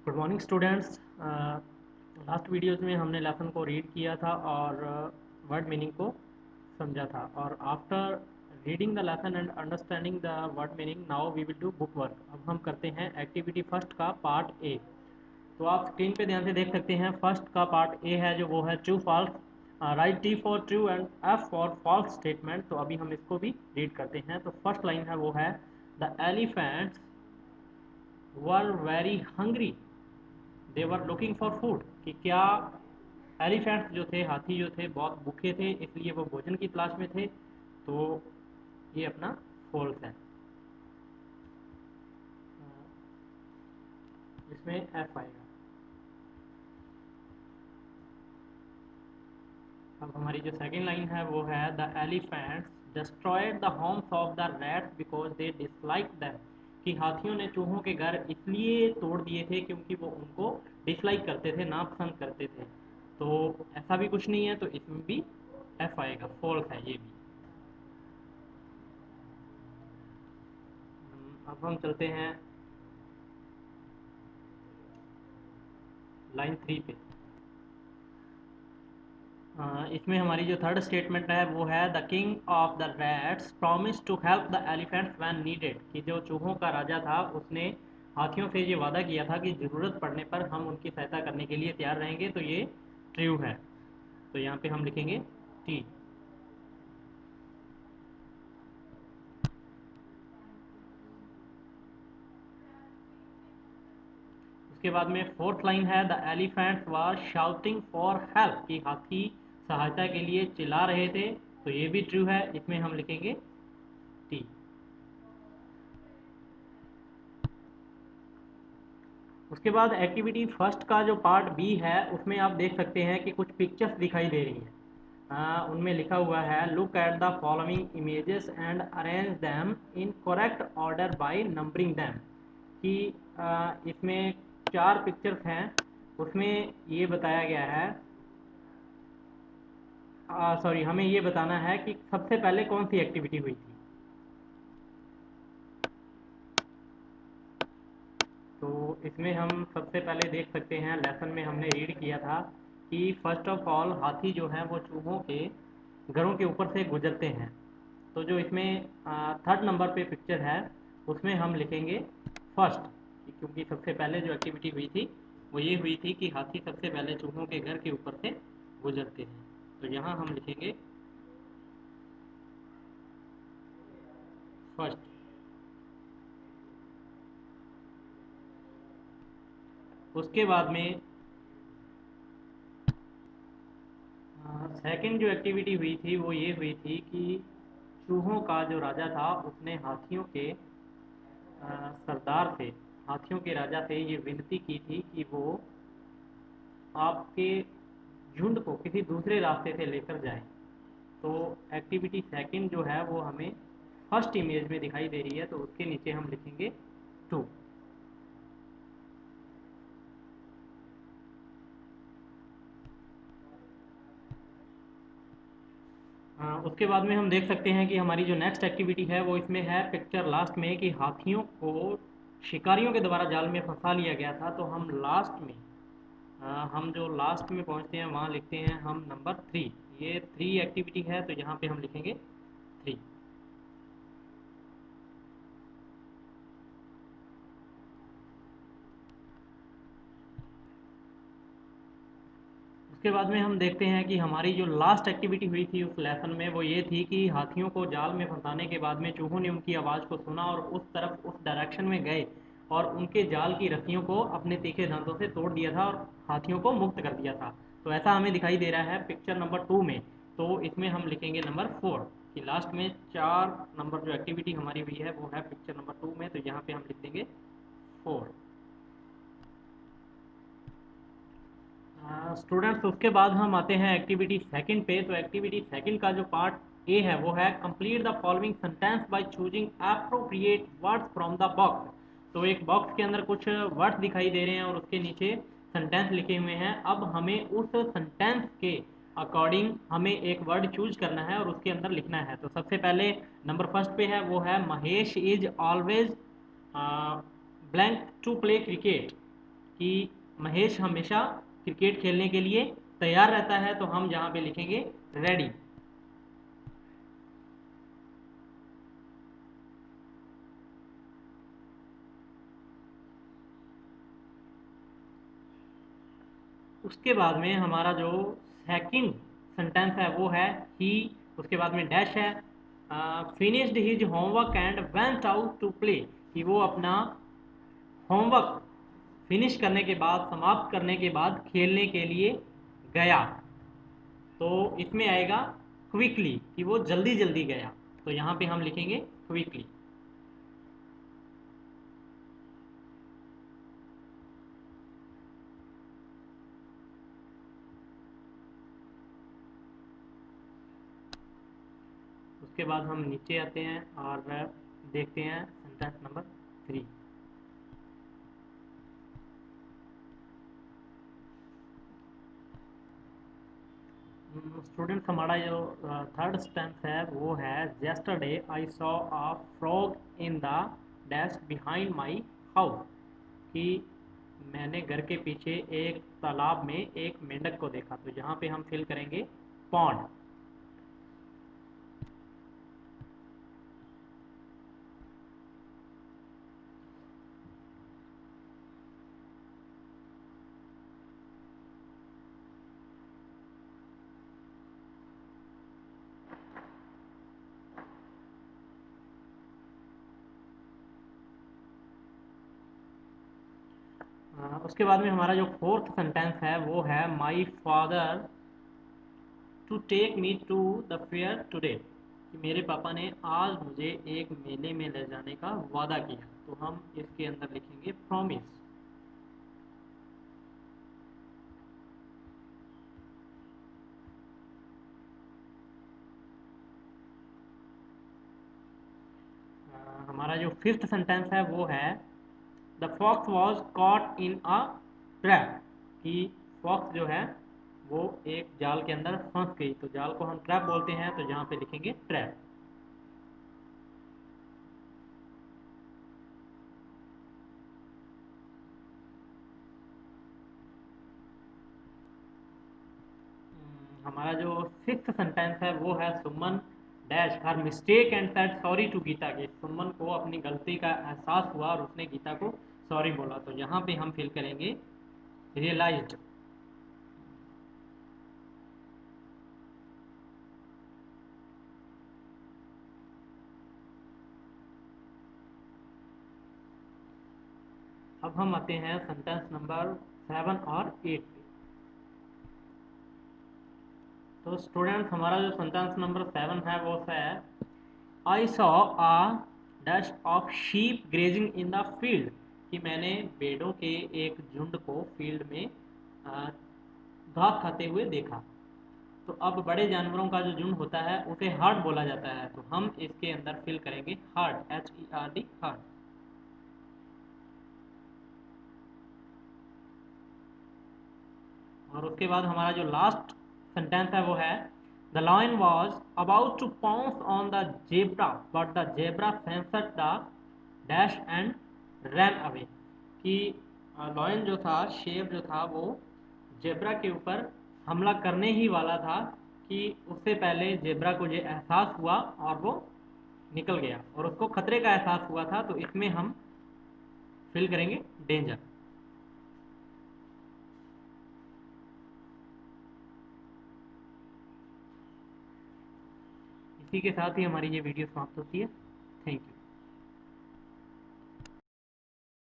Good morning students. Last videos में हमने lesson को रीड किया था और वर्ड मीनिंग को समझा था। और after reading the lesson and understanding the word meaning now we will do book work. अब हम करते हैं एक्टिविटी फर्स्ट का पार्ट ए। तो आप स्क्रीन पे ध्यान से देख सकते हैं, फर्स्ट का पार्ट ए है जो वो है true false. Write T for true and F for false statement. तो अभी हम इसको भी रीड करते हैं। तो फर्स्ट लाइन है वो है the elephants were very hungry, they were looking for food. कि क्या एलिफेंट्स जो थे, हाथी जो थे, बहुत भूखे थे, इसलिए वो भोजन की तलाश में थे। तो ये अपना फॉल्स है, इसमें एफ आएगा। अब हमारी जो सेकंड लाइन है वो है the elephants destroyed the homes of the rats because they dislike them. कि हाथियों ने चूहों के घर इसलिए तोड़ दिए थे क्योंकि वो उनको डिसलाइक करते थे, नापसंद करते थे। तो ऐसा भी कुछ नहीं है, तो इसमें भी एफ आएगा, फॉल्स है ये भी। अब हम चलते हैं लाइन 3 पे। इसमें हमारी जो थर्ड स्टेटमेंट है वो है the king of the rats promise to help the elephants when needed. कि जो चूहों का राजा था उसने हाथियों से ये वादा किया था कि ज़रूरत पड़ने पर हम उनकी सहायता करने के लिए तैयार रहेंगे। तो ये ट्रू है, तो यहाँ पे हम लिखेंगे टी। उसके बाद में फोर्थ लाइन है the elephants war shouting for help. कि हाथी सहायता के लिए चिल्ला रहे थे। तो ये भी ट्रू है, इसमें हम लिखेंगे टी। उसके बाद एक्टिविटी फर्स्ट का जो पार्ट बी है उसमें आप देख सकते हैं कि कुछ पिक्चर्स दिखाई दे रही हैं। उनमें लिखा हुआ है look at the following images and arrange them in correct order by numbering them. कि इसमें 4 पिक्चर्स हैं, उसमें ये बताया गया है, सॉरी, हमें ये बताना है कि सबसे पहले कौन सी एक्टिविटी हुई थी। तो इसमें हम सबसे पहले देख सकते हैं, लेसन में हमने रीड किया था कि फर्स्ट ऑफ ऑल हाथी जो है वो चूहों के घरों के ऊपर से गुजरते हैं। तो जो इसमें थर्ड नंबर पे पिक्चर है उसमें हम लिखेंगे फर्स्ट। क्योंकि सबसे पहले जो एक्टिविटी हुई थी वो ये हुई थी कि हाथी सबसे पहले चूहों के घर के ऊपर से गुजरते हैं। तो यहाँ हम लिखेंगे फर्स्ट। उसके बाद में सेकंड जो एक्टिविटी हुई थी वो ये हुई थी कि चूहों का जो राजा था उसने हाथियों के सरदार से, हाथियों के राजा से ये विनती की थी कि वो आपके झुंड को किसी दूसरे रास्ते से लेकर जाएं। तो एक्टिविटी सेकंड जो है वो हमें फर्स्ट इमेज में दिखाई दे रही है, तो उसके नीचे हम लिखेंगे टू। उसके बाद में हम देख सकते हैं कि हमारी जो नेक्स्ट एक्टिविटी है वो इसमें है पिक्चर लास्ट में कि हाथियों को शिकारियों के द्वारा जाल में फंसा लिया गया था। तो हम लास्ट में हम जो लास्ट में पहुंचते हैं वहाँ लिखते हैं हम नंबर 3। ये 3 एक्टिविटी है, तो यहाँ पे हम लिखेंगे 3। उसके बाद में हम देखते हैं कि हमारी जो लास्ट एक्टिविटी हुई थी उस लेसन में वो ये थी कि हाथियों को जाल में फंसाने के बाद में चूहों ने उनकी आवाज़ को सुना और उस तरफ, उस डायरेक्शन में गए और उनके जाल की रस्सियों को अपने तीखे दांतों से तोड़ दिया था और हाथियों को मुक्त कर दिया था। तो ऐसा हमें दिखाई दे रहा है पिक्चर नंबर 2 में। तो इसमें हम लिखेंगे नंबर 4। कि लास्ट में 4 नंबर जो एक्टिविटी हमारी हुई है वो है पिक्चर नंबर 2 में, तो यहाँ पे हम लिख देंगे 4। स्टूडेंट्स, उसके बाद हम आते हैं एक्टिविटी सेकंड पे। तो एक्टिविटी सेकंड का जो पार्ट ए है वो है complete the following sentence by choosing appropriate words from the box. तो एक बॉक्स के अंदर कुछ वर्ड्स दिखाई दे रहे हैं और उसके नीचे सेंटेंस लिखे हुए हैं। अब हमें उस सेंटेंस के अकॉर्डिंग हमें एक वर्ड चूज करना है और उसके अंदर लिखना है। तो सबसे पहले नंबर फर्स्ट पे है वो है Mahesh is always blank to play cricket. कि महेश हमेशा क्रिकेट खेलने के लिए तैयार रहता है, तो हम यहाँ पे लिखेंगे रेडी। उसके बाद में हमारा जो सेकंड सेंटेंस है वो है ही, उसके बाद में डैश है, finished his homework and went out to play, कि वो अपना होमवर्क फिनिश करने के बाद, समाप्त करने के बाद खेलने के लिए गया। तो इसमें आएगा क्विकली, कि वो जल्दी जल्दी गया, तो यहाँ पे हम लिखेंगे क्विकली। उसके बाद हम नीचे आते हैं और देखते हैं सेंटेंस नंबर 3। स्टूडेंट्स, हमारा जो थर्ड स्टेंस है वो है yesterday I saw a frog in the dash behind my house, कि मैंने घर के पीछे एक तालाब में एक मेंढक को देखा। तो यहाँ पे हम फिल करेंगे पॉन्ड। उसके बाद में हमारा जो फोर्थ सेंटेंस है वो है my father to take me to the fair today, कि मेरे पापा ने आज मुझे एक मेले में ले जाने का वादा किया। तो हम इसके अंदर लिखेंगे प्रॉमिस। हमारा जो फिफ्थ सेंटेंस है वो है the fox was caught in a trap, कि फॉक्स जो है वो एक जाल के अंदर फंस गई। तो जाल को हम ट्रैप बोलते हैं, तो यहाँ पे लिखेंगे ट्रैप। हमारा जो सिक्स्थ सेंटेंस है वो है Suman dash her mistake and said sorry to Geeta, के सुमन को अपनी गलती का एहसास हुआ और उसने गीता को सॉरी बोला। तो यहाँ पे हम फिल करेंगे रियलाइज्ड। अब हम आते हैं सेंटेंस नंबर 7 और 8 पे। तो स्टूडेंट्स, हमारा जो सेंटेंस नंबर 7 है वो है I saw a dash of sheep grazing in the field, कि मैंने भेड़ों के एक झुंड को फील्ड में घास खाते हुए देखा। तो अब बड़े जानवरों का जो झुंड होता है उसे हर्ड बोला जाता है, तो हम इसके अंदर फिल करेंगे हर्ड, HERD, हर्ड। और उसके बाद हमारा जो लास्ट सेंटेंस है वो है the lion was about to pounce on the zebra but the zebra sensed the dash and ran away, कि लॉयन जो था, शेर जो था, वो जेब्रा के ऊपर हमला करने ही वाला था, कि उससे पहले जेब्रा को ये एहसास हुआ और वो निकल गया, और उसको खतरे का एहसास हुआ था। तो इसमें हम फिल करेंगे डेंजर। इसी के साथ ही हमारी ये वीडियो समाप्त होती है। Thank you.